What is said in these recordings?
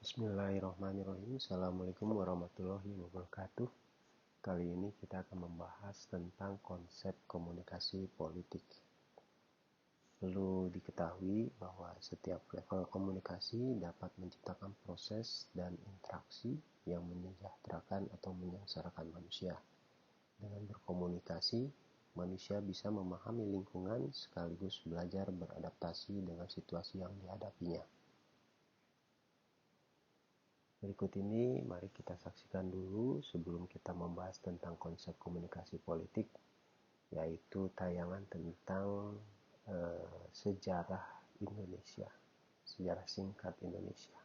Bismillahirrahmanirrahim. Assalamualaikum warahmatullahi wabarakatuh. Kali ini kita akan membahas tentang konsep komunikasi politik. Perlu diketahui bahwa setiap level komunikasi dapat menciptakan proses dan interaksi yang menyejahterakan atau menyengsarakan manusia. Dengan berkomunikasi, manusia bisa memahami lingkungan sekaligus belajar beradaptasi dengan situasi yang dihadapinya. Berikut ini mari kita saksikan dulu sebelum kita membahas tentang konsep komunikasi politik, yaitu tayangan tentang sejarah Indonesia, sejarah singkat Indonesia.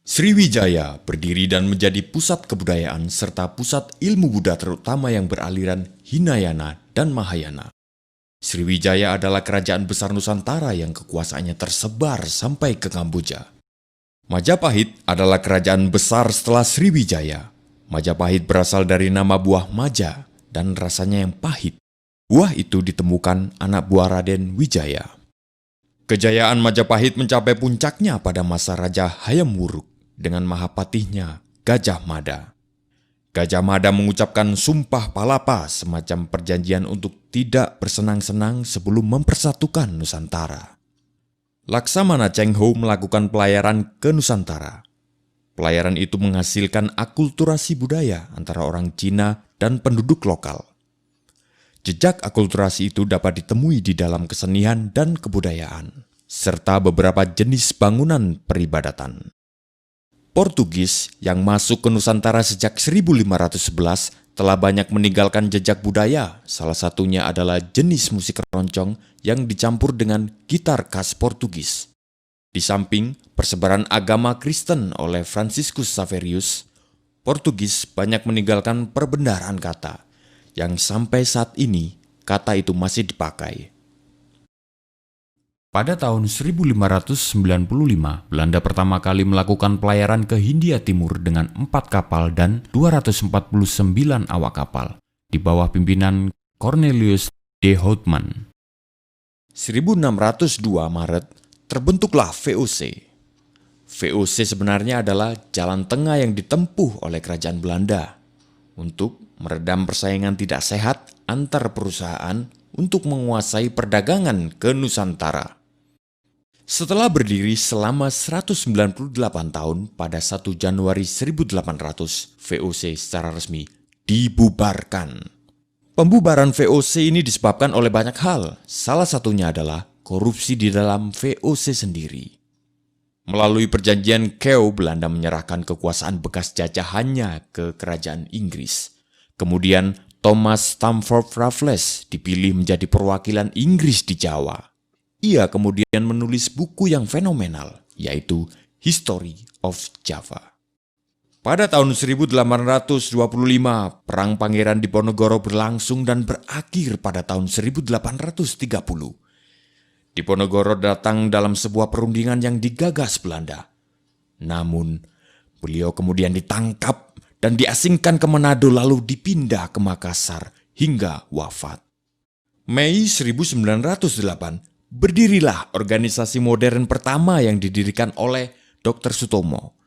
Sriwijaya berdiri dan menjadi pusat kebudayaan serta pusat ilmu Buddha terutama yang beraliran Hinayana dan Mahayana. Sriwijaya adalah kerajaan besar Nusantara yang kekuasaannya tersebar sampai ke Kamboja. Majapahit adalah kerajaan besar setelah Sriwijaya. Majapahit berasal dari nama buah maja dan rasanya yang pahit. Buah itu ditemukan anak buah Raden Wijaya. Kejayaan Majapahit mencapai puncaknya pada masa Raja Hayam Wuruk dengan mahapatihnya Gajah Mada. Gajah Mada mengucapkan sumpah palapa, semacam perjanjian untuk tidak bersenang-senang sebelum mempersatukan Nusantara. Laksamana Cheng Ho melakukan pelayaran ke Nusantara. Pelayaran itu menghasilkan akulturasi budaya antara orang Cina dan penduduk lokal. Jejak akulturasi itu dapat ditemui di dalam kesenian dan kebudayaan, serta beberapa jenis bangunan peribadatan. Portugis yang masuk ke Nusantara sejak 1511 telah banyak meninggalkan jejak budaya, salah satunya adalah jenis musik keroncong yang dicampur dengan gitar khas Portugis. Di samping persebaran agama Kristen oleh Franciscus Xaverius, Portugis banyak meninggalkan perbendaharaan kata, yang sampai saat ini kata itu masih dipakai. Pada tahun 1595, Belanda pertama kali melakukan pelayaran ke Hindia Timur dengan 4 kapal dan 249 awak kapal, di bawah pimpinan Cornelius de Houtman. 1602 Maret, terbentuklah VOC. VOC sebenarnya adalah jalan tengah yang ditempuh oleh kerajaan Belanda untuk meredam persaingan tidak sehat antar perusahaan untuk menguasai perdagangan ke Nusantara. Setelah berdiri selama 198 tahun, pada 1 Januari 1800, VOC secara resmi dibubarkan. Pembubaran VOC ini disebabkan oleh banyak hal, salah satunya adalah korupsi di dalam VOC sendiri. Melalui perjanjian Kew, Belanda menyerahkan kekuasaan bekas jajahannya ke kerajaan Inggris. Kemudian Thomas Stamford Raffles dipilih menjadi perwakilan Inggris di Jawa. Ia kemudian menulis buku yang fenomenal, yaitu History of Java. Pada tahun 1825, Perang Pangeran Diponegoro berlangsung dan berakhir pada tahun 1830. Diponegoro datang dalam sebuah perundingan yang digagas Belanda. Namun, beliau kemudian ditangkap dan diasingkan ke Manado lalu dipindah ke Makassar hingga wafat. Mei 1908, berdirilah organisasi modern pertama yang didirikan oleh Dr. Sutomo,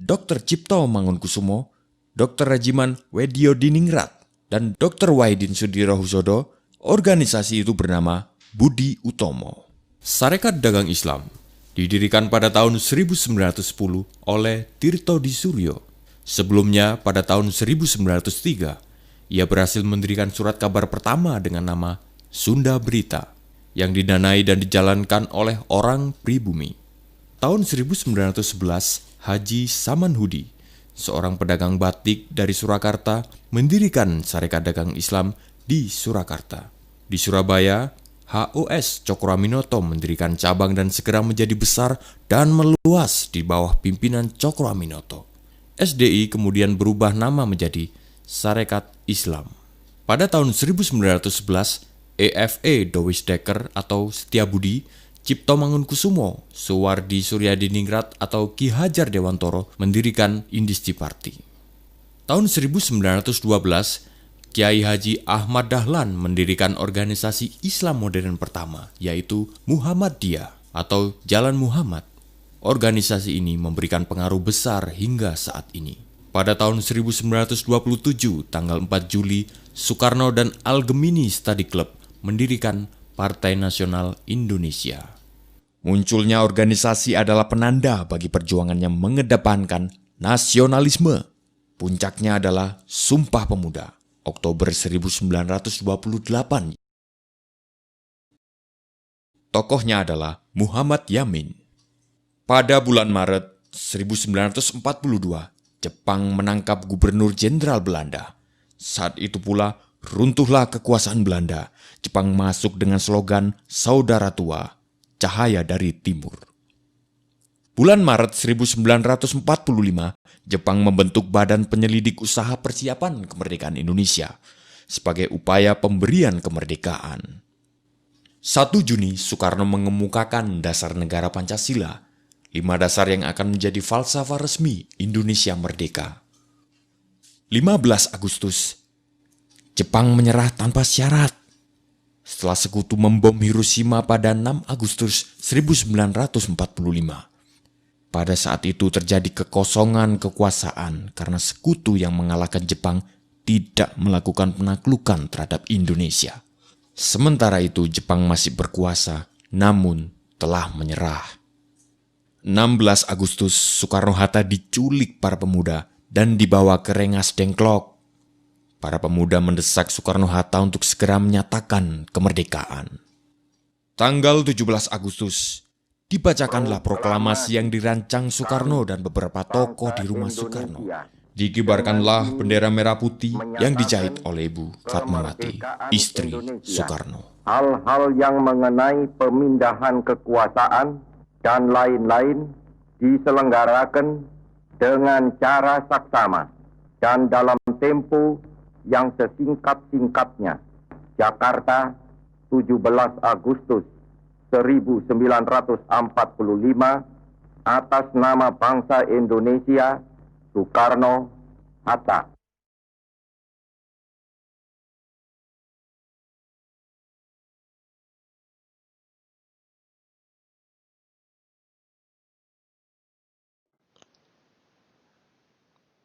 Dr. Cipto Mangunkusumo, Dr. Rajiman Wediodiningrat, dan Dr. Wahidin Sudirohusodo. Organisasi itu bernama Budi Utomo. Sarekat Dagang Islam didirikan pada tahun 1910 oleh Tirto Di Suryo. Sebelumnya, pada tahun 1903, ia berhasil mendirikan surat kabar pertama dengan nama Sunda Berita, yang didanai dan dijalankan oleh orang pribumi. Tahun 1911, Haji Samanhudi, seorang pedagang batik dari Surakarta, mendirikan Sarekat Dagang Islam di Surakarta. Di Surabaya, HOS Cokroaminoto mendirikan cabang dan segera menjadi besar dan meluas di bawah pimpinan Cokroaminoto. SDI kemudian berubah nama menjadi Sarekat Islam. Pada tahun 1911, EFE Dowisdekker atau Setiabudi, Cipto Mangunkusumo, Suwardi Suryadiningrat atau Ki Hajar Dewantoro mendirikan Indisci Party. Tahun 1912, Kiai Haji Ahmad Dahlan mendirikan organisasi Islam modern pertama, yaitu Muhammadiyah atau Jalan Muhammad. Organisasi ini memberikan pengaruh besar hingga saat ini. Pada tahun 1927, tanggal 4 Juli, Soekarno dan Al-Gemini Study Club mendirikan Partai Nasional Indonesia. Munculnya organisasi adalah penanda bagi perjuangan yang mengedepankan nasionalisme. Puncaknya adalah Sumpah Pemuda, Oktober 1928. Tokohnya adalah Muhammad Yamin. Pada bulan Maret 1942, Jepang menangkap Gubernur Jenderal Belanda. Saat itu pula runtuhlah kekuasaan Belanda. Jepang masuk dengan slogan Saudara Tua, Cahaya dari Timur. Bulan Maret 1945, Jepang membentuk Badan Penyelidik Usaha Persiapan Kemerdekaan Indonesia sebagai upaya pemberian kemerdekaan. 1 Juni, Soekarno mengemukakan dasar negara Pancasila, 5 dasar yang akan menjadi falsafah resmi Indonesia merdeka. 15 Agustus, Jepang menyerah tanpa syarat. Setelah sekutu membom Hiroshima pada 6 Agustus 1945. Pada saat itu terjadi kekosongan kekuasaan karena sekutu yang mengalahkan Jepang tidak melakukan penaklukan terhadap Indonesia. Sementara itu Jepang masih berkuasa, namun telah menyerah. 16 Agustus, Soekarno-Hatta diculik para pemuda dan dibawa ke Rengas Dengklok. Para pemuda mendesak Soekarno-Hatta untuk segera menyatakan kemerdekaan. Tanggal 17 Agustus, dibacakanlah proklamasi yang dirancang Soekarno dan beberapa tokoh di rumah Soekarno. Dikibarkanlah bendera merah putih yang dijahit oleh Ibu Fatmawati, istri Soekarno. Hal-hal yang mengenai pemindahan kekuasaan dan lain-lain diselenggarakan dengan cara saksama dan dalam tempo yang sesingkat-singkatnya. Jakarta, 17 Agustus 1945, atas nama bangsa Indonesia, Soekarno-Hatta.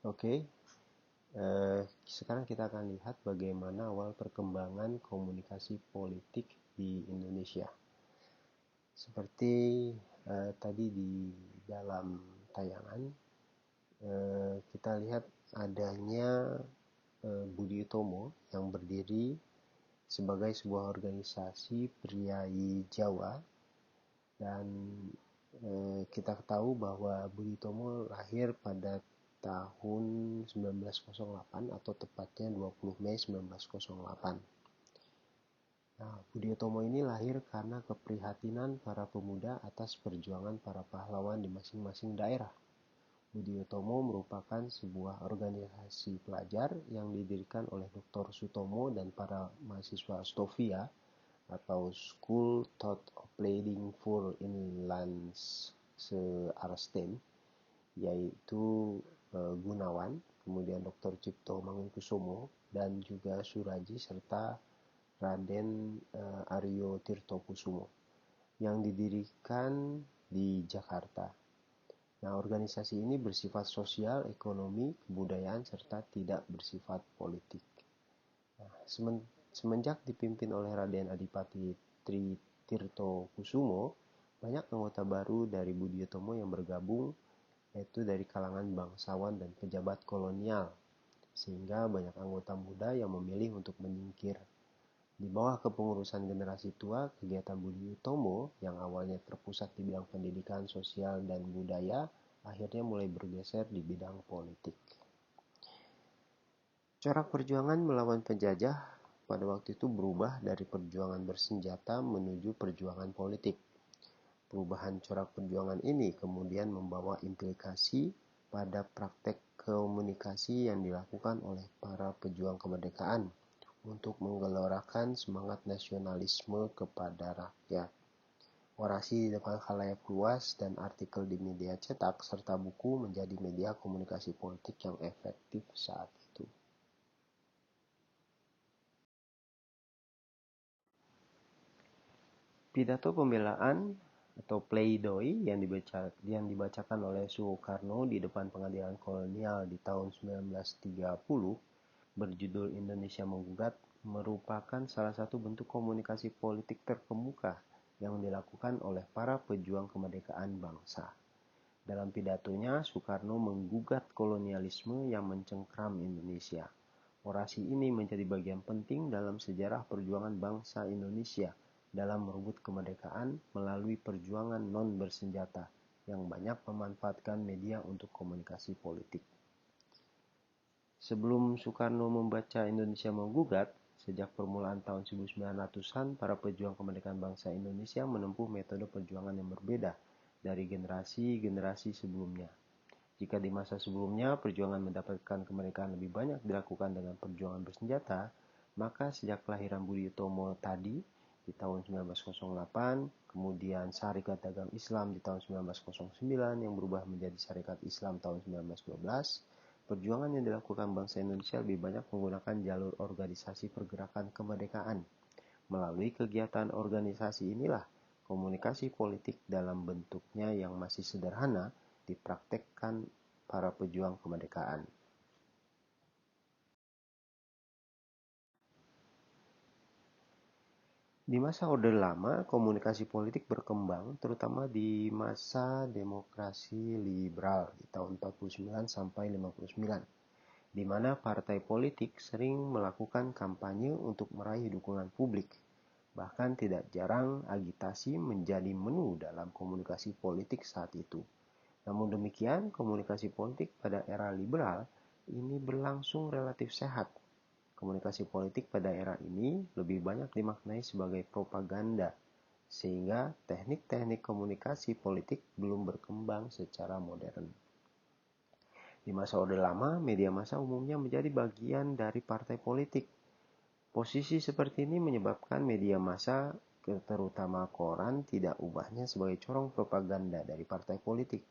Oke, sekarang kita akan lihat bagaimana awal perkembangan komunikasi politik di Indonesia. Seperti tadi di dalam tayangan, kita lihat adanya Budi Utomo yang berdiri sebagai sebuah organisasi priai Jawa, dan kita tahu bahwa Budi Utomo lahir pada tahun 1908 atau tepatnya 20 Mei 1908. Nah, Budi Utomo ini lahir karena keprihatinan para pemuda atas perjuangan para pahlawan di masing-masing daerah. Budi Utomo merupakan sebuah organisasi pelajar yang didirikan oleh Dr. Sutomo dan para mahasiswa Stovia atau School Thought of Pleading for Inlands Arsten, yaitu Gunawan, kemudian Dr. Cipto Mangunkusumo, dan juga Suraji, serta Raden Aryo Tirtokusumo, yang didirikan di Jakarta. Nah, organisasi ini bersifat sosial, ekonomi, kebudayaan, serta tidak bersifat politik. Nah, semenjak dipimpin oleh Raden Adipati Tirtokusumo, banyak anggota baru dari Budi Utomo yang bergabung, yaitu dari kalangan bangsawan dan pejabat kolonial, sehingga banyak anggota muda yang memilih untuk menyingkir. Di bawah kepengurusan generasi tua, kegiatan Budi Utomo yang awalnya terpusat di bidang pendidikan, sosial, dan budaya akhirnya mulai bergeser di bidang politik. Corak perjuangan melawan penjajah pada waktu itu berubah dari perjuangan bersenjata menuju perjuangan politik. Perubahan corak perjuangan ini kemudian membawa implikasi pada praktek komunikasi yang dilakukan oleh para pejuang kemerdekaan untuk menggelorakan semangat nasionalisme kepada rakyat. Orasi di depan khalayak luas dan artikel di media cetak serta buku menjadi media komunikasi politik yang efektif saat itu. Pidato pembelaan atau pleidoy yang dibacakan oleh Soekarno di depan pengadilan kolonial di tahun 1930 berjudul Indonesia Menggugat merupakan salah satu bentuk komunikasi politik terkemuka yang dilakukan oleh para pejuang kemerdekaan bangsa. Dalam pidatonya, Soekarno menggugat kolonialisme yang mencengkram Indonesia. Orasi ini menjadi bagian penting dalam sejarah perjuangan bangsa Indonesia dalam merebut kemerdekaan melalui perjuangan non-bersenjata yang banyak memanfaatkan media untuk komunikasi politik. Sebelum Soekarno membaca Indonesia Menggugat, sejak permulaan tahun 1900-an, para pejuang kemerdekaan bangsa Indonesia menempuh metode perjuangan yang berbeda dari generasi-generasi sebelumnya. Jika di masa sebelumnya perjuangan mendapatkan kemerdekaan lebih banyak dilakukan dengan perjuangan bersenjata, maka sejak kelahiran Budi Utomo tadi di tahun 1908, kemudian Syarikat Dagang Islam di tahun 1909 yang berubah menjadi Syarikat Islam tahun 1912, perjuangan yang dilakukan bangsa Indonesia lebih banyak menggunakan jalur organisasi pergerakan kemerdekaan. Melalui kegiatan organisasi inilah, komunikasi politik dalam bentuknya yang masih sederhana dipraktekkan para pejuang kemerdekaan. Di masa Orde Lama, komunikasi politik berkembang terutama di masa demokrasi liberal di tahun 49 sampai 59, di mana partai politik sering melakukan kampanye untuk meraih dukungan publik. Bahkan tidak jarang agitasi menjadi menu dalam komunikasi politik saat itu. Namun demikian, komunikasi politik pada era liberal ini berlangsung relatif sehat. Komunikasi politik pada era ini lebih banyak dimaknai sebagai propaganda, sehingga teknik-teknik komunikasi politik belum berkembang secara modern. Di masa Orde Lama, media massa umumnya menjadi bagian dari partai politik. Posisi seperti ini menyebabkan media massa, terutama koran, tidak ubahnya sebagai corong propaganda dari partai politik.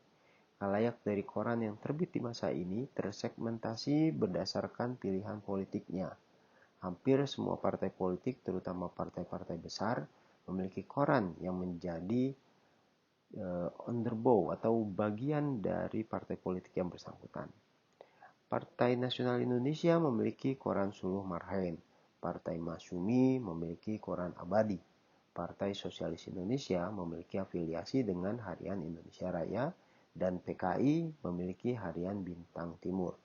Khalayak dari koran yang terbit di masa ini tersegmentasi berdasarkan pilihan politiknya. Hampir semua partai politik, terutama partai-partai besar, memiliki koran yang menjadi underbow atau bagian dari partai politik yang bersangkutan. Partai Nasional Indonesia memiliki koran Suluh Marhain. Partai Masyumi memiliki koran Abadi. Partai Sosialis Indonesia memiliki afiliasi dengan Harian Indonesia Raya, dan PKI memiliki Harian Bintang Timur.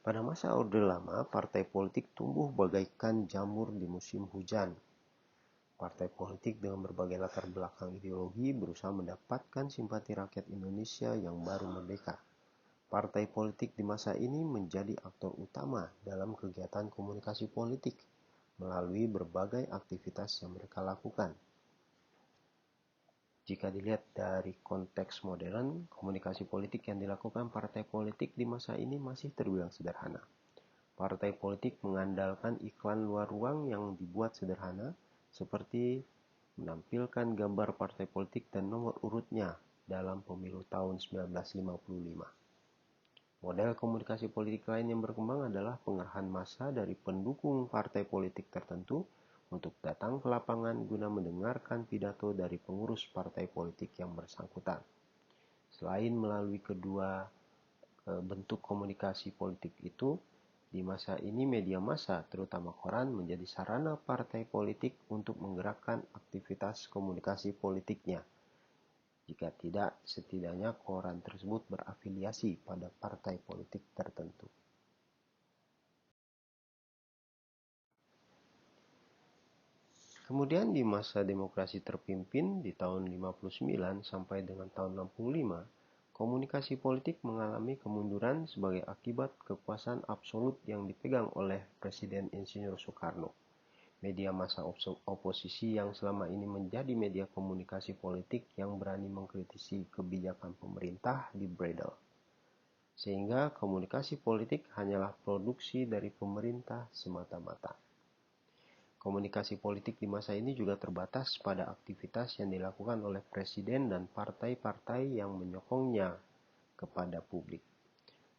Pada masa Orde Lama, partai politik tumbuh bagaikan jamur di musim hujan. Partai politik dengan berbagai latar belakang ideologi berusaha mendapatkan simpati rakyat Indonesia yang baru merdeka. Partai politik di masa ini menjadi aktor utama dalam kegiatan komunikasi politik melalui berbagai aktivitas yang mereka lakukan. Jika dilihat dari konteks modern, komunikasi politik yang dilakukan partai politik di masa ini masih terbilang sederhana. Partai politik mengandalkan iklan luar ruang yang dibuat sederhana, seperti menampilkan gambar partai politik dan nomor urutnya dalam pemilu tahun 1955. Model komunikasi politik lain yang berkembang adalah pengerahan massa dari pendukung partai politik tertentu untuk datang ke lapangan guna mendengarkan pidato dari pengurus partai politik yang bersangkutan. Selain melalui kedua bentuk komunikasi politik itu, di masa ini media massa, terutama koran, menjadi sarana partai politik untuk menggerakkan aktivitas komunikasi politiknya. Jika tidak, setidaknya koran tersebut berafiliasi pada partai politik tertentu. Kemudian di masa demokrasi terpimpin di tahun 59 sampai dengan tahun 65, komunikasi politik mengalami kemunduran sebagai akibat kekuasaan absolut yang dipegang oleh Presiden Insinyur Soekarno. Media massa oposisi yang selama ini menjadi media komunikasi politik yang berani mengkritisi kebijakan pemerintah dibredel. Sehingga komunikasi politik hanyalah produksi dari pemerintah semata-mata. Komunikasi politik di masa ini juga terbatas pada aktivitas yang dilakukan oleh presiden dan partai-partai yang menyokongnya kepada publik.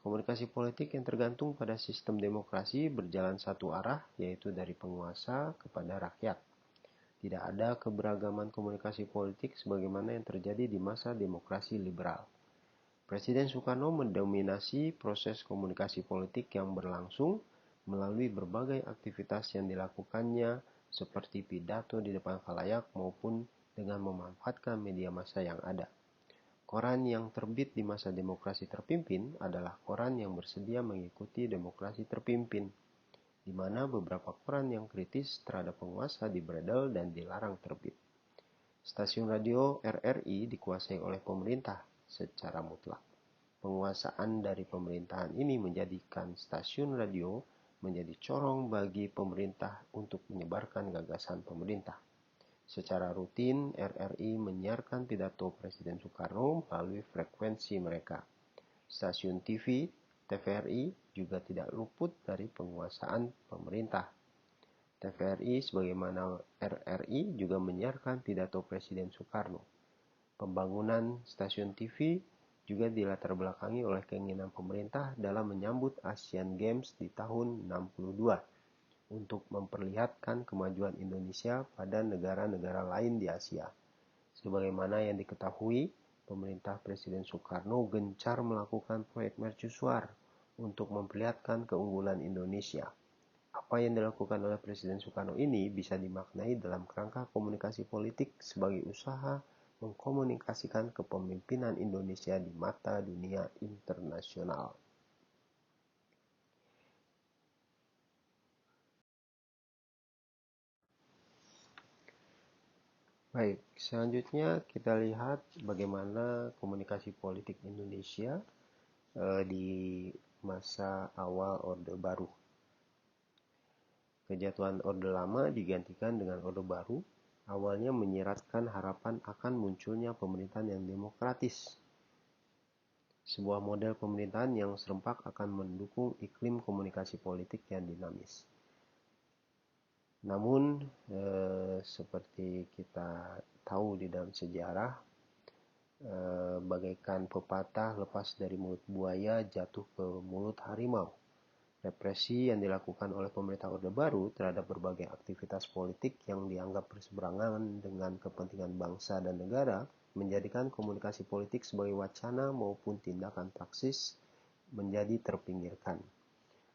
Komunikasi politik yang tergantung pada sistem demokrasi berjalan satu arah, yaitu dari penguasa kepada rakyat. Tidak ada keberagaman komunikasi politik sebagaimana yang terjadi di masa demokrasi liberal. Presiden Soekarno mendominasi proses komunikasi politik yang berlangsung melalui berbagai aktivitas yang dilakukannya seperti pidato di depan khalayak maupun dengan memanfaatkan media massa yang ada. Koran yang terbit di masa demokrasi terpimpin adalah koran yang bersedia mengikuti demokrasi terpimpin, di mana beberapa koran yang kritis terhadap penguasa dibredel dan dilarang terbit. Stasiun radio RRI dikuasai oleh pemerintah secara mutlak. Penguasaan dari pemerintahan ini menjadikan stasiun radio menjadi corong bagi pemerintah untuk menyebarkan gagasan pemerintah. Secara rutin, RRI menyiarkan pidato Presiden Soekarno melalui frekuensi mereka. Stasiun TV, TVRI juga tidak luput dari penguasaan pemerintah. TVRI sebagaimana RRI juga menyiarkan pidato Presiden Soekarno. Pembangunan stasiun TV juga dilatar belakangi oleh keinginan pemerintah dalam menyambut Asian Games di tahun 62 untuk memperlihatkan kemajuan Indonesia pada negara-negara lain di Asia. Sebagaimana yang diketahui, pemerintah Presiden Soekarno gencar melakukan proyek mercusuar untuk memperlihatkan keunggulan Indonesia. Apa yang dilakukan oleh Presiden Soekarno ini bisa dimaknai dalam kerangka komunikasi politik sebagai usaha mengkomunikasikan kepemimpinan Indonesia di mata dunia internasional. Baik, selanjutnya kita lihat bagaimana komunikasi politik Indonesia di masa awal Orde Baru. Kejatuhan Orde Lama digantikan dengan Orde Baru, awalnya menyiratkan harapan akan munculnya pemerintahan yang demokratis. Sebuah model pemerintahan yang serempak akan mendukung iklim komunikasi politik yang dinamis. Namun, seperti kita tahu di dalam sejarah, bagaikan pepatah lepas dari mulut buaya jatuh ke mulut harimau. Represi yang dilakukan oleh pemerintah Orde Baru terhadap berbagai aktivitas politik yang dianggap berseberangan dengan kepentingan bangsa dan negara menjadikan komunikasi politik sebagai wacana maupun tindakan praksis menjadi terpinggirkan.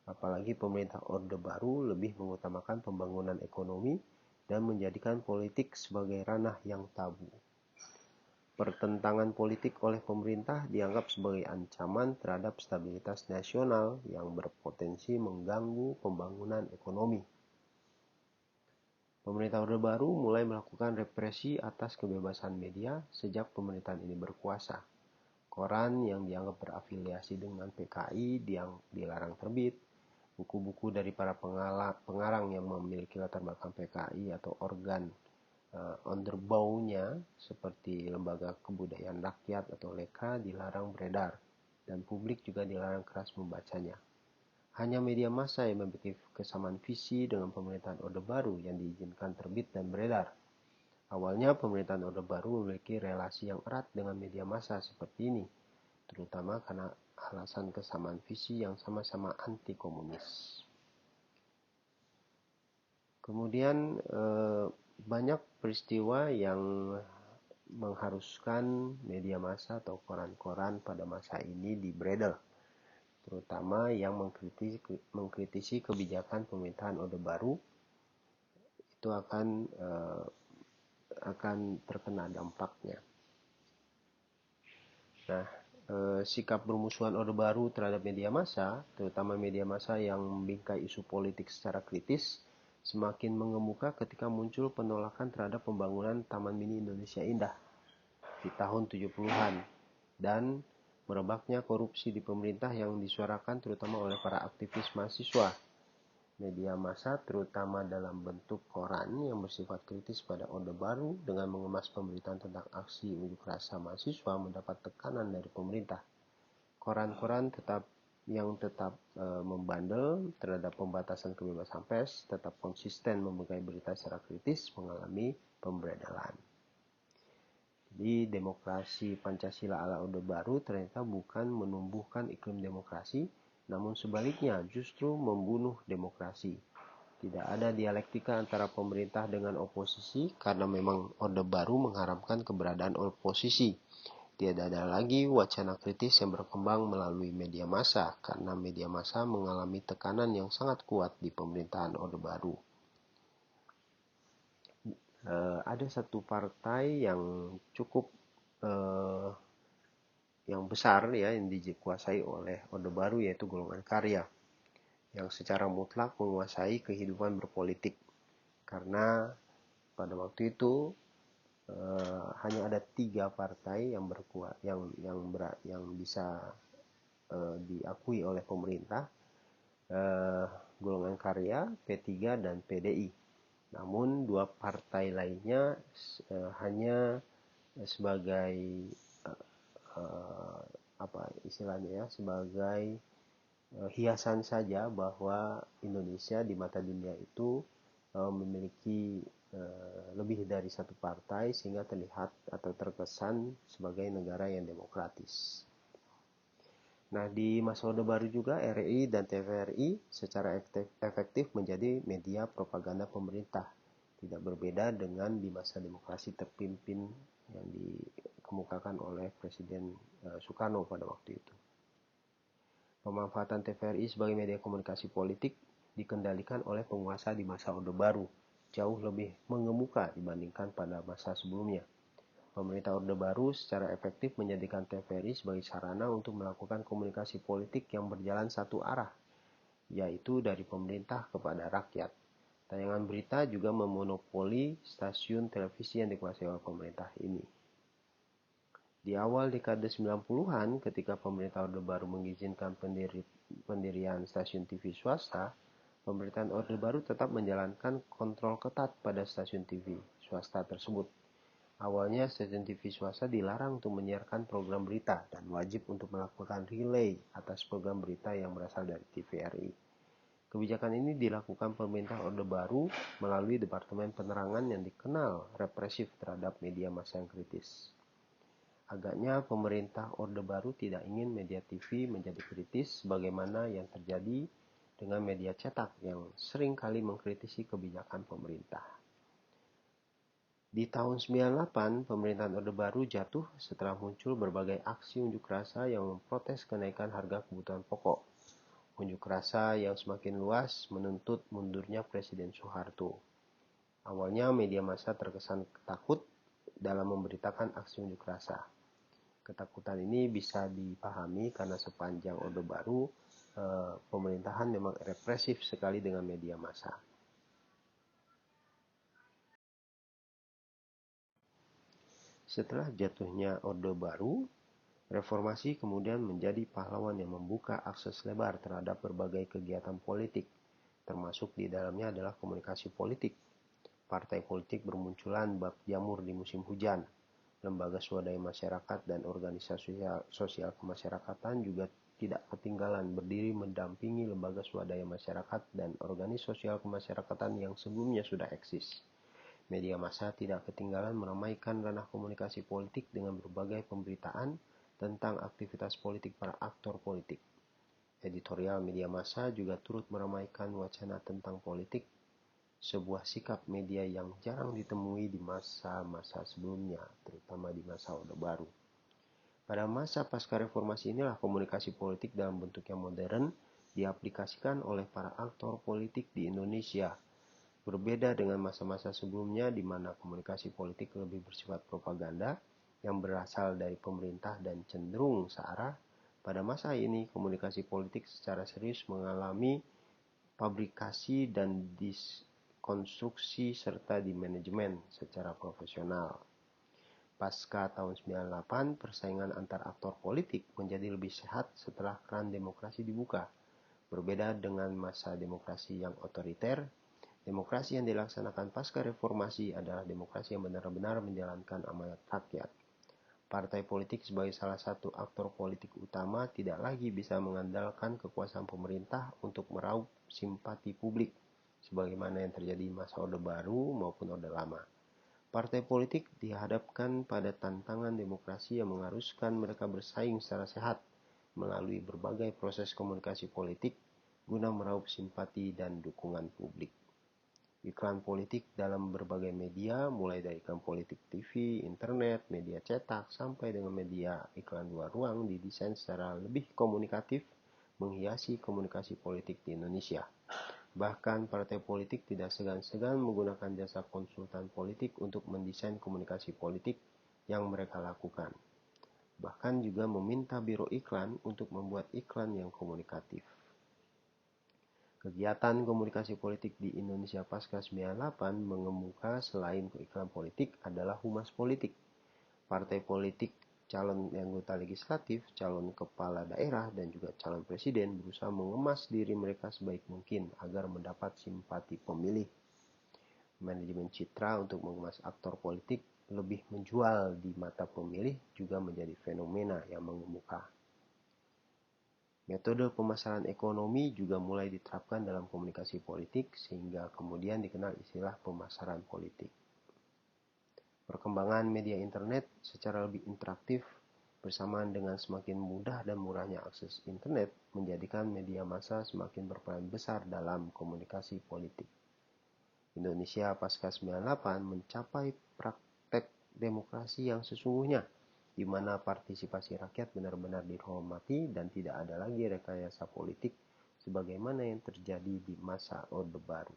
Apalagi pemerintah Orde Baru lebih mengutamakan pembangunan ekonomi dan menjadikan politik sebagai ranah yang tabu. Pertentangan politik oleh pemerintah dianggap sebagai ancaman terhadap stabilitas nasional yang berpotensi mengganggu pembangunan ekonomi. Pemerintah Orde Baru mulai melakukan represi atas kebebasan media sejak pemerintahan ini berkuasa. Koran yang dianggap berafiliasi dengan PKI dilarang terbit. Buku-buku dari para pengarang yang memiliki latar belakang PKI atau organ onderbouwnya seperti Lembaga Kebudayaan Rakyat atau LEKRA dilarang beredar dan publik juga dilarang keras membacanya. Hanya media massa yang memiliki kesamaan visi dengan pemerintahan Orde Baru yang diizinkan terbit dan beredar. Awalnya pemerintahan Orde Baru memiliki relasi yang erat dengan media massa seperti ini, terutama karena alasan kesamaan visi yang sama-sama anti komunis. Kemudian banyak peristiwa yang mengharuskan media massa atau koran-koran pada masa ini dibredel, terutama yang mengkritisi kebijakan pemerintahan Orde Baru. Itu akan terkena dampaknya. Nah, sikap bermusuhan Orde Baru terhadap media massa, terutama media massa yang membingkai isu politik secara kritis, semakin mengemuka ketika muncul penolakan terhadap pembangunan Taman Mini Indonesia Indah di tahun 70-an dan merebaknya korupsi di pemerintah yang disuarakan terutama oleh para aktivis mahasiswa. Media massa terutama dalam bentuk koran yang bersifat kritis pada Orde Baru dengan mengemas pemberitaan tentang aksi unjuk rasa mahasiswa mendapat tekanan dari pemerintah. Koran-koran tetap yang tetap membandel terhadap pembatasan kebebasan pers, tetap konsisten memegang berita secara kritis, mengalami pemberedelan. Jadi demokrasi Pancasila ala Orde Baru ternyata bukan menumbuhkan iklim demokrasi, namun sebaliknya justru membunuh demokrasi. Tidak ada dialektika antara pemerintah dengan oposisi karena memang Orde Baru mengharamkan keberadaan oposisi. Tidak ada lagi wacana kritis yang berkembang melalui media massa karena media massa mengalami tekanan yang sangat kuat di pemerintahan Orde Baru. Ada satu partai yang cukup yang besar ya yang dikuasai oleh Orde Baru, yaitu golongan karya yang secara mutlak menguasai kehidupan berpolitik, karena pada waktu itu hanya ada 3 partai yang berkuat yang bisa diakui oleh pemerintah, golongan karya, P3 dan PDI. Namun 2 partai lainnya hanya sebagai sebagai hiasan saja bahwa Indonesia di mata dunia itu memiliki lebih dari satu partai, sehingga terlihat atau terkesan sebagai negara yang demokratis. Nah, di masa Orde Baru juga RRI dan TVRI secara efektif menjadi media propaganda pemerintah. Tidak berbeda dengan di masa demokrasi terpimpin yang dikemukakan oleh Presiden Soekarno pada waktu itu. Pemanfaatan TVRI sebagai media komunikasi politik dikendalikan oleh penguasa di masa Orde Baru, jauh lebih mengemuka dibandingkan pada masa sebelumnya. Pemerintah Orde Baru secara efektif menjadikan TVRI sebagai sarana untuk melakukan komunikasi politik yang berjalan satu arah, yaitu dari pemerintah kepada rakyat. Tayangan berita juga memonopoli stasiun televisi yang dikuasai oleh pemerintah ini. Di awal dekade 90-an, ketika pemerintah Orde Baru mengizinkan pendirian stasiun TV swasta, pemerintahan Orde Baru tetap menjalankan kontrol ketat pada stasiun TV swasta tersebut. Awalnya stasiun TV swasta dilarang untuk menyiarkan program berita dan wajib untuk melakukan relay atas program berita yang berasal dari TVRI. Kebijakan ini dilakukan pemerintah Orde Baru melalui Departemen Penerangan yang dikenal represif terhadap media massa yang kritis. Agaknya pemerintah Orde Baru tidak ingin media TV menjadi kritis sebagaimana yang terjadi dengan media cetak yang sering kali mengkritisi kebijakan pemerintah. Di tahun 98, pemerintahan Orde Baru jatuh setelah muncul berbagai aksi unjuk rasa yang memprotes kenaikan harga kebutuhan pokok. Unjuk rasa yang semakin luas menuntut mundurnya Presiden Soeharto. Awalnya media massa terkesan takut dalam memberitakan aksi unjuk rasa. Ketakutan ini bisa dipahami karena sepanjang Orde Baru, pemerintahan memang represif sekali dengan media massa. Setelah jatuhnya Orde Baru, reformasi kemudian menjadi pahlawan yang membuka akses lebar terhadap berbagai kegiatan politik, termasuk di dalamnya adalah komunikasi politik. Partai politik bermunculan bab jamur di musim hujan. Lembaga swadaya masyarakat dan organisasi sosial kemasyarakatan juga tidak ketinggalan berdiri mendampingi lembaga swadaya masyarakat dan organisasi sosial kemasyarakatan yang sebelumnya sudah eksis. Media massa tidak ketinggalan meramaikan ranah komunikasi politik dengan berbagai pemberitaan tentang aktivitas politik para aktor politik. Editorial media massa juga turut meramaikan wacana tentang politik, sebuah sikap media yang jarang ditemui di masa-masa sebelumnya, terutama di masa Orde Baru. Pada masa pasca reformasi inilah komunikasi politik dalam bentuk yang modern diaplikasikan oleh para aktor politik di Indonesia. Berbeda dengan masa-masa sebelumnya di mana komunikasi politik lebih bersifat propaganda yang berasal dari pemerintah dan cenderung searah, pada masa ini komunikasi politik secara serius mengalami fabrikasi dan konstruksi serta di manajemen secara profesional. Pasca tahun 98, persaingan antar aktor politik menjadi lebih sehat setelah keran demokrasi dibuka. Berbeda dengan masa demokrasi yang otoriter, demokrasi yang dilaksanakan pasca reformasi adalah demokrasi yang benar-benar menjalankan amanat rakyat. Partai politik sebagai salah satu aktor politik utama tidak lagi bisa mengandalkan kekuasaan pemerintah untuk meraup simpati publik, sebagaimana yang terjadi di masa Orde Baru maupun Orde Lama. Partai politik dihadapkan pada tantangan demokrasi yang mengharuskan mereka bersaing secara sehat melalui berbagai proses komunikasi politik guna meraup simpati dan dukungan publik. Iklan politik dalam berbagai media, mulai dari iklan politik TV, internet, media cetak, sampai dengan media iklan luar ruang didesain secara lebih komunikatif, menghiasi komunikasi politik di Indonesia. Bahkan partai politik tidak segan-segan menggunakan jasa konsultan politik untuk mendesain komunikasi politik yang mereka lakukan. Bahkan juga meminta biro iklan untuk membuat iklan yang komunikatif. Kegiatan komunikasi politik di Indonesia pasca 98 mengemuka selain iklan politik adalah humas politik. Partai politik, calon anggota legislatif, calon kepala daerah, dan juga calon presiden berusaha mengemas diri mereka sebaik mungkin agar mendapat simpati pemilih. Manajemen citra untuk mengemas aktor politik lebih menjual di mata pemilih juga menjadi fenomena yang mengemuka. Metode pemasaran ekonomi juga mulai diterapkan dalam komunikasi politik sehingga kemudian dikenal istilah pemasaran politik. Perkembangan media internet secara lebih interaktif bersamaan dengan semakin mudah dan murahnya akses internet menjadikan media massa semakin berperan besar dalam komunikasi politik. Indonesia pasca 98 mencapai praktek demokrasi yang sesungguhnya, di mana partisipasi rakyat benar-benar dihormati dan tidak ada lagi rekayasa politik sebagaimana yang terjadi di masa Orde Baru.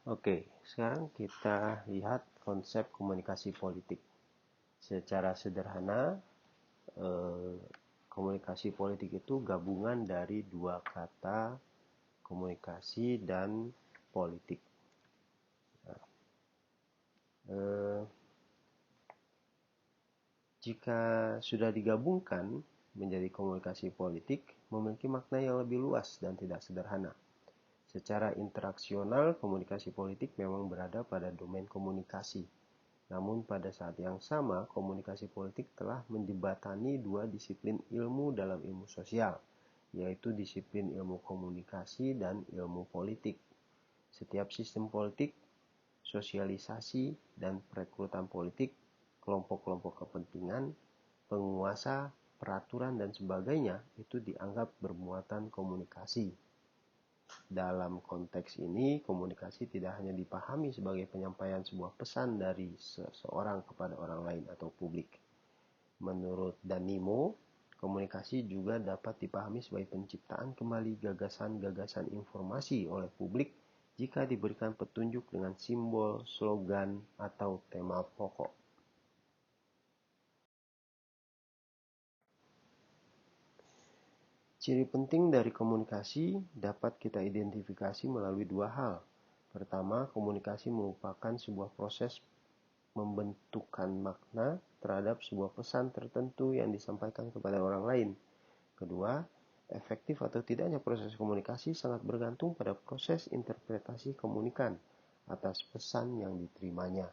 Oke, sekarang kita lihat konsep komunikasi politik. Secara sederhana, komunikasi politik itu gabungan dari dua kata komunikasi dan politik. Jika sudah digabungkan menjadi komunikasi politik, memiliki makna yang lebih luas dan tidak sederhana. Secara interaksional, komunikasi politik memang berada pada domain komunikasi. Namun pada saat yang sama, komunikasi politik telah menjembatani dua disiplin ilmu dalam ilmu sosial, yaitu disiplin ilmu komunikasi dan ilmu politik. Setiap sistem politik, sosialisasi, dan perekrutan politik, kelompok-kelompok kepentingan, penguasa, peraturan, dan sebagainya itu dianggap bermuatan komunikasi. Dalam konteks ini, komunikasi tidak hanya dipahami sebagai penyampaian sebuah pesan dari seseorang kepada orang lain atau publik. Menurut Danimo, komunikasi juga dapat dipahami sebagai penciptaan kembali gagasan-gagasan informasi oleh publik jika diberikan petunjuk dengan simbol, slogan, atau tema pokok. Ciri penting dari komunikasi dapat kita identifikasi melalui dua hal. Pertama, komunikasi merupakan sebuah proses membentukkan makna terhadap sebuah pesan tertentu yang disampaikan kepada orang lain. Kedua, efektif atau tidaknya proses komunikasi sangat bergantung pada proses interpretasi komunikan atas pesan yang diterimanya.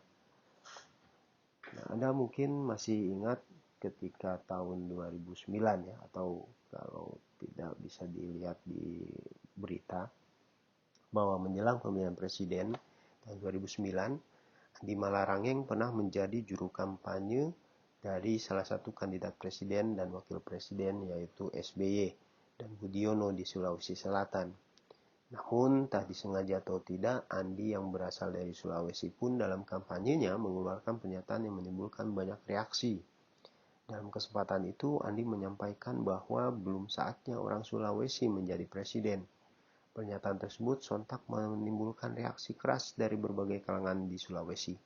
Nah, Anda mungkin masih ingat ketika tahun 2009 ya, atau kalau tidak bisa dilihat di berita, bahwa menjelang pemilihan presiden tahun 2009, Andi Malarangeng pernah menjadi juru kampanye dari salah satu kandidat presiden dan wakil presiden, yaitu SBY dan Budiono di Sulawesi Selatan. Namun, entah disengaja atau tidak, Andi yang berasal dari Sulawesi pun dalam kampanyenya mengeluarkan pernyataan yang menimbulkan banyak reaksi. Dalam kesempatan itu, Andi menyampaikan bahwa belum saatnya orang Sulawesi menjadi presiden. Pernyataan tersebut sontak menimbulkan reaksi keras dari berbagai kalangan di Sulawesi.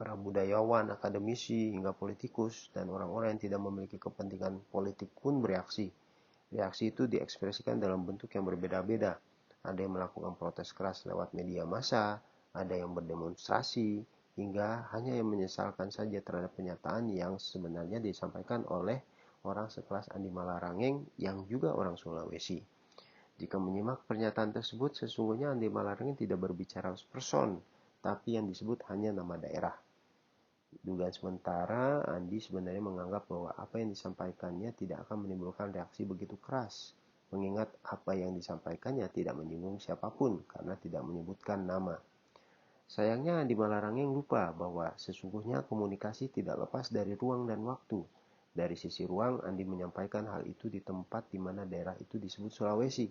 Para budayawan, akademisi, hingga politikus, dan orang-orang yang tidak memiliki kepentingan politik pun bereaksi. Reaksi itu diekspresikan dalam bentuk yang berbeda-beda. Ada yang melakukan protes keras lewat media massa, ada yang berdemonstrasi, hingga hanya yang menyesalkan saja terhadap pernyataan yang sebenarnya disampaikan oleh orang sekelas Andi Malarangeng yang juga orang Sulawesi. Jika menyimak pernyataan tersebut, sesungguhnya Andi Malarangin tidak berbicara person, tapi yang disebut hanya nama daerah. Dugaan sementara, Andi sebenarnya menganggap bahwa apa yang disampaikannya tidak akan menimbulkan reaksi begitu keras, mengingat apa yang disampaikannya tidak menyinggung siapapun karena tidak menyebutkan nama. Sayangnya Andi Malarangin lupa bahwa sesungguhnya komunikasi tidak lepas dari ruang dan waktu. Dari sisi ruang, Andi menyampaikan hal itu di tempat di mana daerah itu disebut Sulawesi.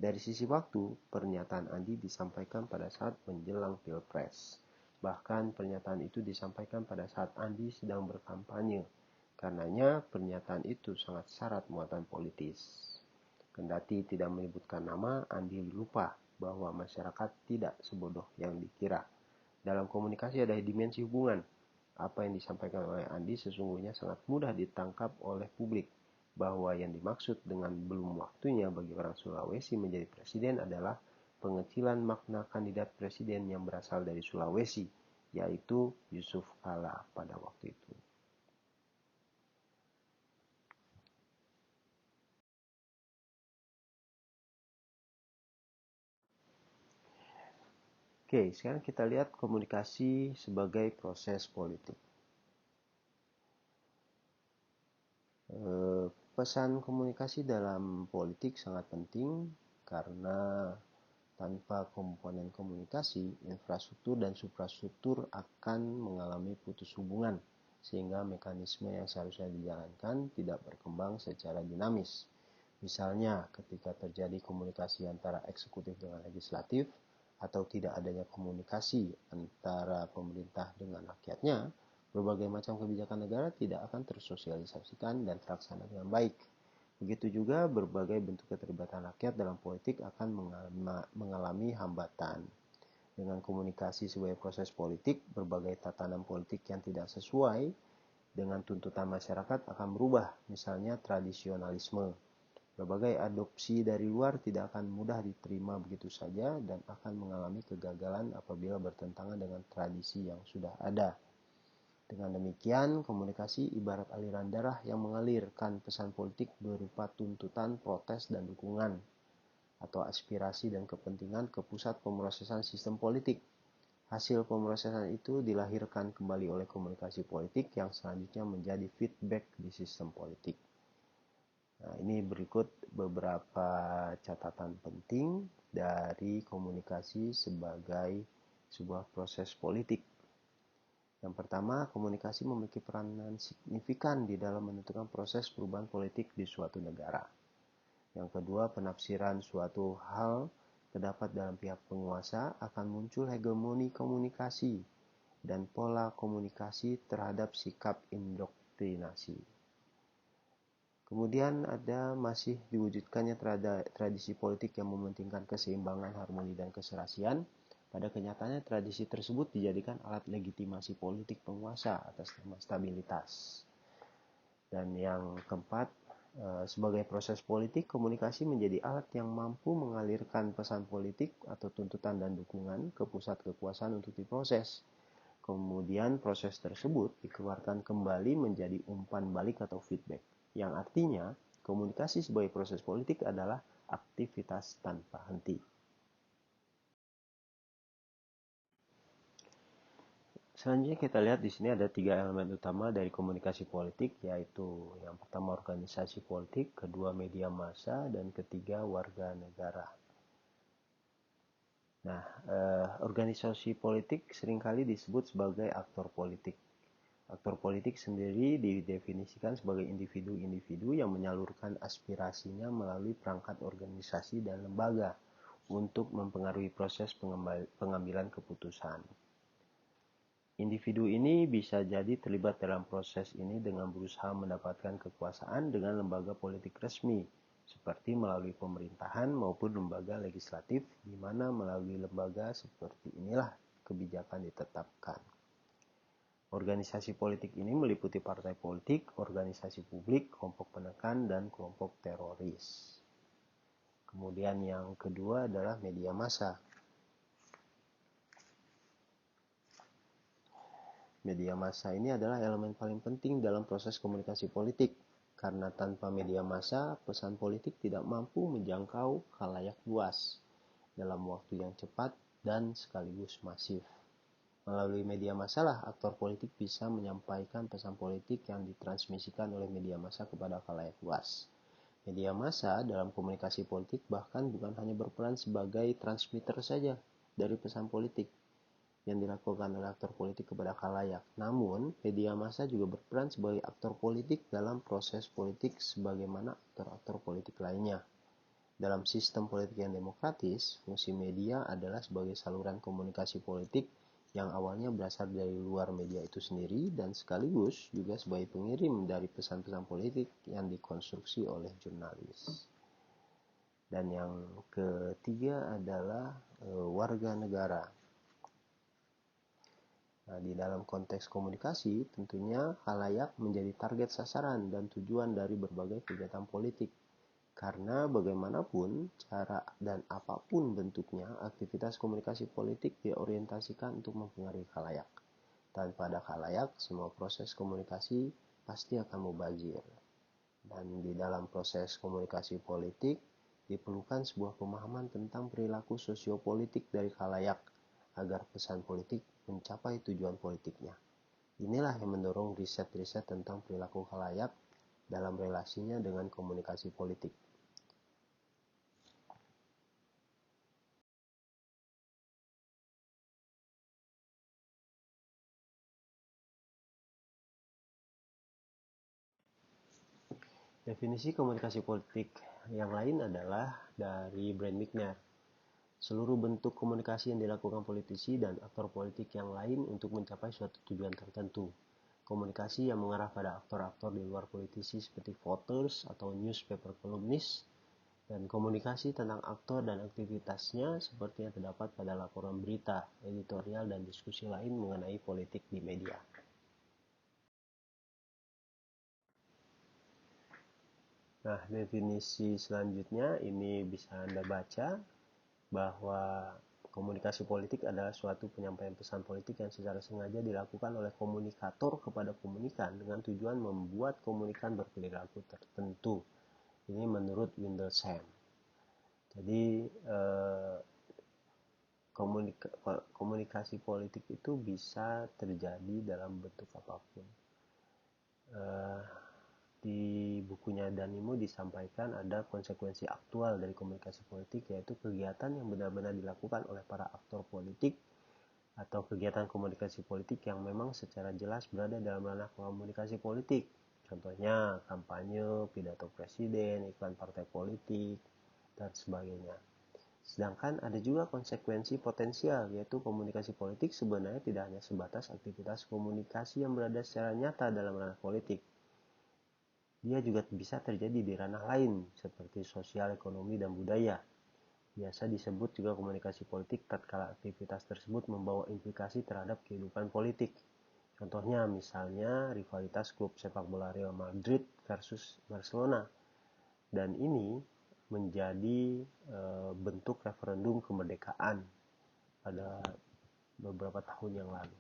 Dari sisi waktu, pernyataan Andi disampaikan pada saat menjelang Pilpres. Bahkan pernyataan itu disampaikan pada saat Andi sedang berkampanye. Karenanya pernyataan itu sangat syarat muatan politis. Kendati tidak menyebutkan nama, Andi lupa bahwa masyarakat tidak sebodoh yang dikira. Dalam komunikasi ada dimensi hubungan. Apa yang disampaikan oleh Andi sesungguhnya sangat mudah ditangkap oleh publik, bahwa yang dimaksud dengan belum waktunya bagi orang Sulawesi menjadi presiden adalah pengecilan makna kandidat presiden yang berasal dari Sulawesi, yaitu Yusuf Kala pada waktu itu. Oke, sekarang kita lihat komunikasi sebagai proses politik. Pesan komunikasi dalam politik sangat penting karena tanpa komponen komunikasi, infrastruktur dan suprastruktur akan mengalami putus hubungan, sehingga mekanisme yang seharusnya dijalankan tidak berkembang secara dinamis. Misalnya, ketika terjadi komunikasi antara eksekutif dengan legislatif, atau tidak adanya komunikasi antara pemerintah dengan rakyatnya, berbagai macam kebijakan negara tidak akan tersosialisasikan dan terlaksana dengan baik. Begitu juga berbagai bentuk keterlibatan rakyat dalam politik akan mengalami hambatan. Dengan komunikasi sebagai proses politik, berbagai tatanan politik yang tidak sesuai dengan tuntutan masyarakat akan berubah, misalnya tradisionalisme. Berbagai adopsi dari luar tidak akan mudah diterima begitu saja dan akan mengalami kegagalan apabila bertentangan dengan tradisi yang sudah ada. Dengan demikian, komunikasi ibarat aliran darah yang mengalirkan pesan politik berupa tuntutan, protes, dan dukungan, atau aspirasi dan kepentingan ke pusat pemrosesan sistem politik. Hasil pemrosesan itu dilahirkan kembali oleh komunikasi politik yang selanjutnya menjadi feedback di sistem politik. Nah, ini berikut beberapa catatan penting dari komunikasi sebagai sebuah proses politik. Yang pertama, komunikasi memiliki peranan signifikan di dalam menentukan proses perubahan politik di suatu negara. Yang kedua, penafsiran suatu hal terdapat dalam pihak penguasa akan muncul hegemoni komunikasi dan pola komunikasi terhadap sikap indoktrinasi. Kemudian ada masih diwujudkannya tradisi politik yang mementingkan keseimbangan, harmoni, dan keserasian. Pada kenyataannya tradisi tersebut dijadikan alat legitimasi politik penguasa atas nama stabilitas. Dan yang keempat, sebagai proses politik, komunikasi menjadi alat yang mampu mengalirkan pesan politik atau tuntutan dan dukungan ke pusat kekuasaan untuk diproses. Kemudian proses tersebut dikeluarkan kembali menjadi umpan balik atau feedback, yang artinya komunikasi sebagai proses politik adalah aktivitas tanpa henti. Selanjutnya kita lihat di sini ada 3 elemen utama dari komunikasi politik, yaitu yang pertama organisasi politik, kedua media massa, dan ketiga warga negara. Nah, organisasi politik seringkali disebut sebagai aktor politik. Aktor politik sendiri didefinisikan sebagai individu-individu yang menyalurkan aspirasinya melalui perangkat organisasi dan lembaga untuk mempengaruhi proses pengambilan keputusan. Individu ini bisa jadi terlibat dalam proses ini dengan berusaha mendapatkan kekuasaan dengan lembaga politik resmi, seperti melalui pemerintahan maupun lembaga legislatif, di mana melalui lembaga seperti inilah kebijakan ditetapkan. Organisasi politik ini meliputi partai politik, organisasi publik, kelompok penekan, dan kelompok teroris. Kemudian yang kedua adalah media massa. Media massa ini adalah elemen paling penting dalam proses komunikasi politik, karena tanpa media massa, pesan politik tidak mampu menjangkau khalayak luas dalam waktu yang cepat dan sekaligus masif. Melalui media massa lah aktor politik bisa menyampaikan pesan politik yang ditransmisikan oleh media massa kepada khalayak luas. Media massa dalam komunikasi politik bahkan bukan hanya berperan sebagai transmitter saja dari pesan politik yang dilakukan oleh aktor politik kepada khalayak. Namun, media massa juga berperan sebagai aktor politik dalam proses politik sebagaimana aktor-aktor politik lainnya. Dalam sistem politik yang demokratis, fungsi media adalah sebagai saluran komunikasi politik yang awalnya berasal dari luar media itu sendiri dan sekaligus juga sebagai pengirim dari pesan-pesan politik yang dikonstruksi oleh jurnalis. Dan yang ketiga adalah warga negara. Nah, di dalam konteks komunikasi, tentunya khalayak menjadi target sasaran dan tujuan dari berbagai kegiatan politik. Karena bagaimanapun cara dan apapun bentuknya, aktivitas komunikasi politik diorientasikan untuk mempengaruhi khalayak. Tanpa ada khalayak, semua proses komunikasi pasti akan mubazir. Dan di dalam proses komunikasi politik, diperlukan sebuah pemahaman tentang perilaku sosiopolitik dari khalayak agar pesan politik mencapai tujuan politiknya. Inilah yang mendorong riset-riset tentang perilaku khalayak dalam relasinya dengan komunikasi politik. Definisi komunikasi politik yang lain adalah dari Brand Wigner. Seluruh bentuk komunikasi yang dilakukan politisi dan aktor politik yang lain untuk mencapai suatu tujuan tertentu. Komunikasi yang mengarah pada aktor-aktor di luar politisi seperti voters atau newspaper columnist, dan komunikasi tentang aktor dan aktivitasnya seperti yang terdapat pada laporan berita, editorial, dan diskusi lain mengenai politik di media. Nah, definisi selanjutnya ini bisa Anda baca bahwa komunikasi politik adalah suatu penyampaian pesan politik yang secara sengaja dilakukan oleh komunikator kepada komunikan dengan tujuan membuat komunikan berperilaku tertentu. Ini menurut Windelsheim. Jadi komunikasi politik itu bisa terjadi dalam bentuk apapun. Di bukunya Danimo disampaikan ada konsekuensi aktual dari komunikasi politik, yaitu kegiatan yang benar-benar dilakukan oleh para aktor politik atau kegiatan komunikasi politik yang memang secara jelas berada dalam ranah komunikasi politik. Contohnya kampanye, pidato presiden, iklan partai politik, dan sebagainya. Sedangkan ada juga konsekuensi potensial, yaitu komunikasi politik sebenarnya tidak hanya sebatas aktivitas komunikasi yang berada secara nyata dalam ranah politik. Dia juga bisa terjadi di ranah lain, seperti sosial, ekonomi, dan budaya. Biasa disebut juga komunikasi politik tatkala aktivitas tersebut membawa implikasi terhadap kehidupan politik. Contohnya misalnya rivalitas klub sepak bola Real Madrid versus Barcelona. Dan ini menjadi bentuk referendum kemerdekaan pada beberapa tahun yang lalu.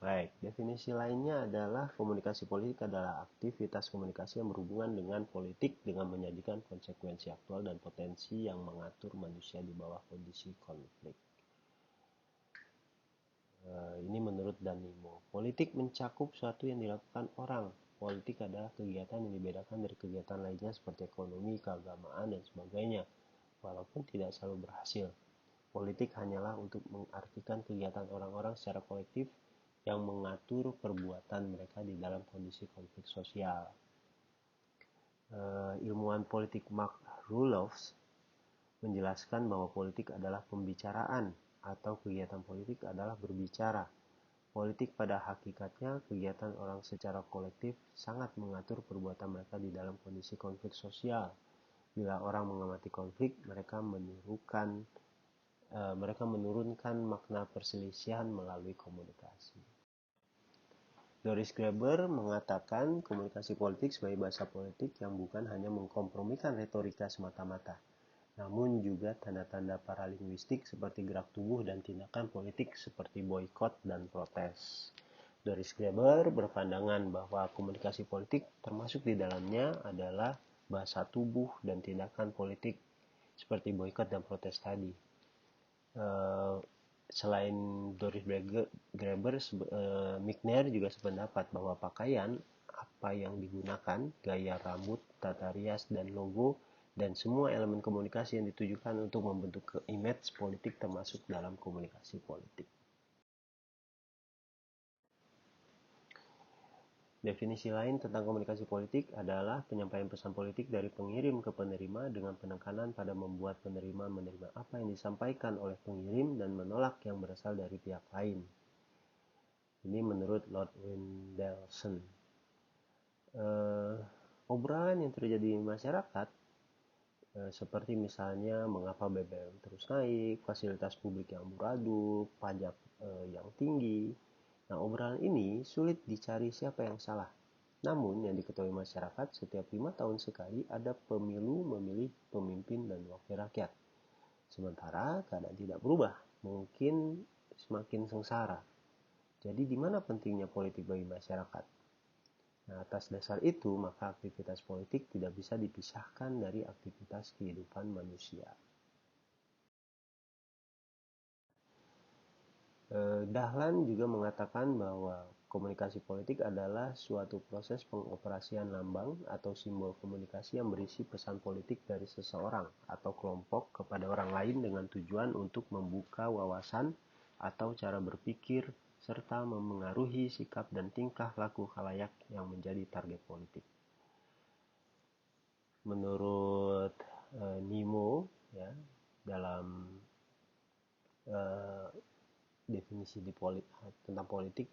Baik, definisi lainnya adalah komunikasi politik adalah aktivitas komunikasi yang berhubungan dengan politik dengan menyajikan konsekuensi aktual dan potensi yang mengatur manusia di bawah kondisi konflik. Ini menurut Danimo. Politik mencakup sesuatu yang dilakukan orang. Politik adalah kegiatan yang dibedakan dari kegiatan lainnya seperti ekonomi, keagamaan, dan sebagainya. Walaupun tidak selalu berhasil. Politik hanyalah untuk mengartikan kegiatan orang-orang secara kolektif yang mengatur perbuatan mereka di dalam kondisi konflik sosial. Ilmuwan politik Mark Roloff menjelaskan bahwa politik adalah pembicaraan atau kegiatan politik adalah berbicara. Politik pada hakikatnya kegiatan orang secara kolektif sangat mengatur perbuatan mereka di dalam kondisi konflik sosial. Bila orang mengamati konflik, mereka menurunkan makna perselisihan melalui komunikasi. Doris Graeber mengatakan komunikasi politik sebagai bahasa politik yang bukan hanya mengkompromikan retorika semata-mata, namun juga tanda-tanda paralinguistik seperti gerak tubuh dan tindakan politik seperti boikot dan protes. Doris Graeber berpandangan bahwa komunikasi politik termasuk di dalamnya adalah bahasa tubuh dan tindakan politik seperti boikot dan protes tadi. Selain Doris Graeber, Migner juga sependapat bahwa pakaian, apa yang digunakan, gaya rambut, tata rias, dan logo, dan semua elemen komunikasi yang ditujukan untuk membentuk image politik termasuk dalam komunikasi politik. Definisi lain tentang komunikasi politik adalah penyampaian pesan politik dari pengirim ke penerima dengan penekanan pada membuat penerima menerima apa yang disampaikan oleh pengirim dan menolak yang berasal dari pihak lain. Ini menurut Lord Wendelson. Obrolan yang terjadi di masyarakat, seperti misalnya mengapa BBM terus naik, fasilitas publik yang amburadul, pajak yang tinggi. Nah, obrolan ini sulit dicari siapa yang salah. Namun, yang diketahui masyarakat, setiap 5 tahun sekali ada pemilu memilih pemimpin dan wakil rakyat. Sementara keadaan tidak berubah, mungkin semakin sengsara. Jadi, di mana pentingnya politik bagi masyarakat? Nah, atas dasar itu, maka aktivitas politik tidak bisa dipisahkan dari aktivitas kehidupan manusia. Dahlan juga mengatakan bahwa komunikasi politik adalah suatu proses pengoperasian lambang atau simbol komunikasi yang berisi pesan politik dari seseorang atau kelompok kepada orang lain dengan tujuan untuk membuka wawasan atau cara berpikir serta memengaruhi sikap dan tingkah laku khalayak yang menjadi target politik. Menurut Nimo, ya, dalam definisi tentang politik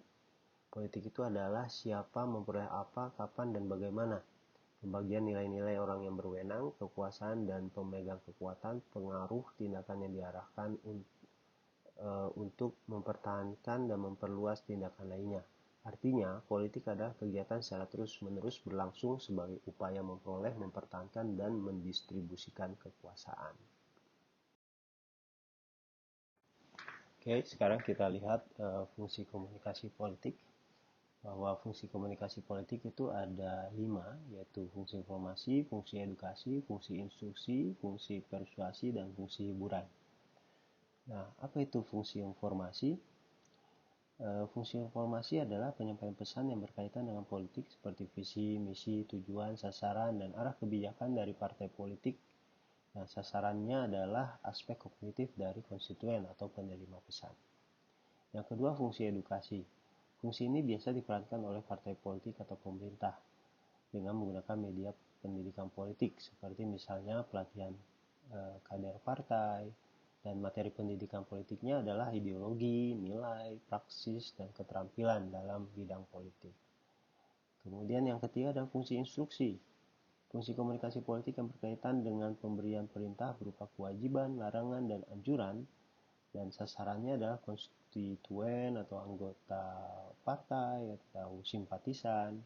itu adalah siapa, memperoleh apa, kapan, dan bagaimana. Pembagian nilai-nilai orang yang berwenang, kekuasaan, dan pemegang kekuatan, pengaruh tindakan yang diarahkan untuk mempertahankan dan memperluas tindakan lainnya. Artinya, politik adalah kegiatan secara terus-menerus berlangsung sebagai upaya memperoleh, mempertahankan, dan mendistribusikan kekuasaan. Oke, sekarang kita lihat fungsi komunikasi politik. Bahwa fungsi komunikasi politik itu ada 5, yaitu fungsi informasi, fungsi edukasi, fungsi instruksi, fungsi persuasi, dan fungsi hiburan. Nah, apa itu fungsi informasi? Fungsi informasi adalah penyampaian pesan yang berkaitan dengan politik seperti visi, misi, tujuan, sasaran, dan arah kebijakan dari partai politik. Nah, sasarannya adalah aspek kognitif dari konstituen atau penerima pesan. Yang kedua, fungsi edukasi. Fungsi ini biasa diperankan oleh partai politik atau pemerintah dengan menggunakan media pendidikan politik seperti misalnya pelatihan kader partai, dan materi pendidikan politiknya adalah ideologi, nilai, praksis, dan keterampilan dalam bidang politik. Kemudian yang ketiga adalah fungsi instruksi. Fungsi komunikasi politik yang berkaitan dengan pemberian perintah berupa kewajiban, larangan, dan anjuran, dan sasarannya adalah konstituen atau anggota partai atau simpatisan.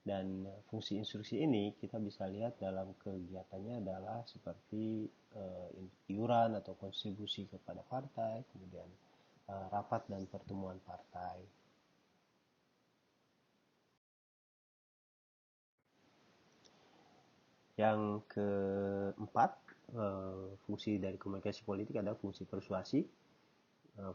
Dan fungsi instruksi ini kita bisa lihat dalam kegiatannya adalah seperti iuran atau kontribusi kepada partai, kemudian rapat dan pertemuan partai. Yang keempat, fungsi dari komunikasi politik adalah fungsi persuasi.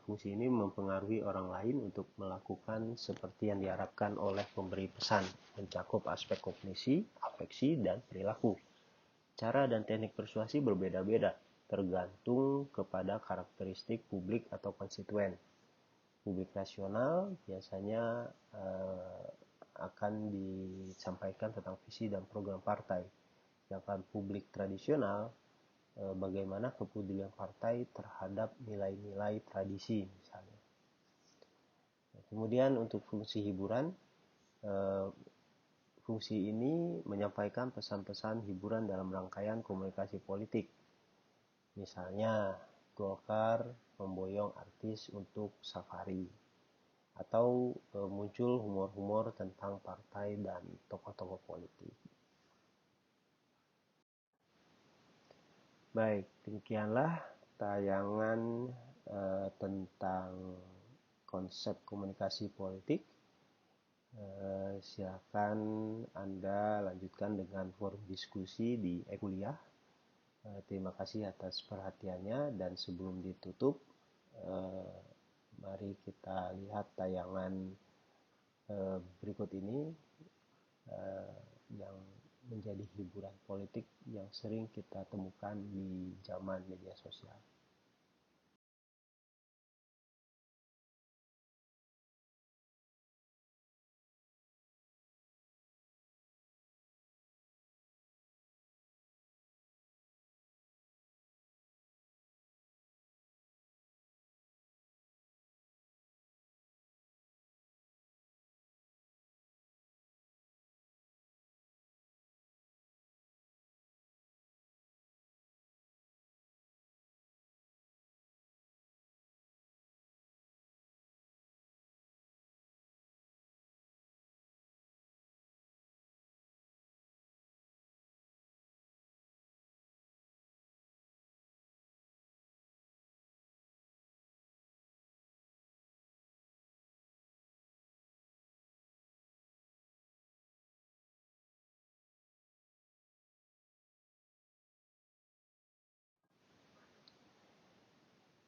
Fungsi ini mempengaruhi orang lain untuk melakukan seperti yang diharapkan oleh pemberi pesan, mencakup aspek kognisi, afeksi, dan perilaku. Cara dan teknik persuasi berbeda-beda, tergantung kepada karakteristik publik atau konstituen. Publik rasional biasanya akan disampaikan tentang visi dan program partai. Sedangkan publik tradisional, bagaimana kepedulian partai terhadap nilai-nilai tradisi misalnya. Kemudian untuk fungsi hiburan, fungsi ini menyampaikan pesan-pesan hiburan dalam rangkaian komunikasi politik. Misalnya, Golkar memboyong artis untuk safari, atau muncul humor-humor tentang partai dan tokoh-tokoh politik. Baik, demikianlah tayangan tentang konsep komunikasi politik. Silakan Anda lanjutkan dengan forum diskusi di e-kuliah. Terima kasih atas perhatiannya, dan sebelum ditutup, mari kita lihat tayangan berikut ini yang menjadi hiburan politik yang sering kita temukan di zaman media sosial.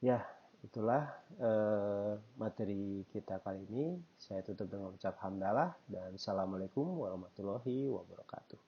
Ya, itulah materi kita kali ini. Saya tutup dengan ucap hamdalah dan assalamualaikum warahmatullahi wabarakatuh.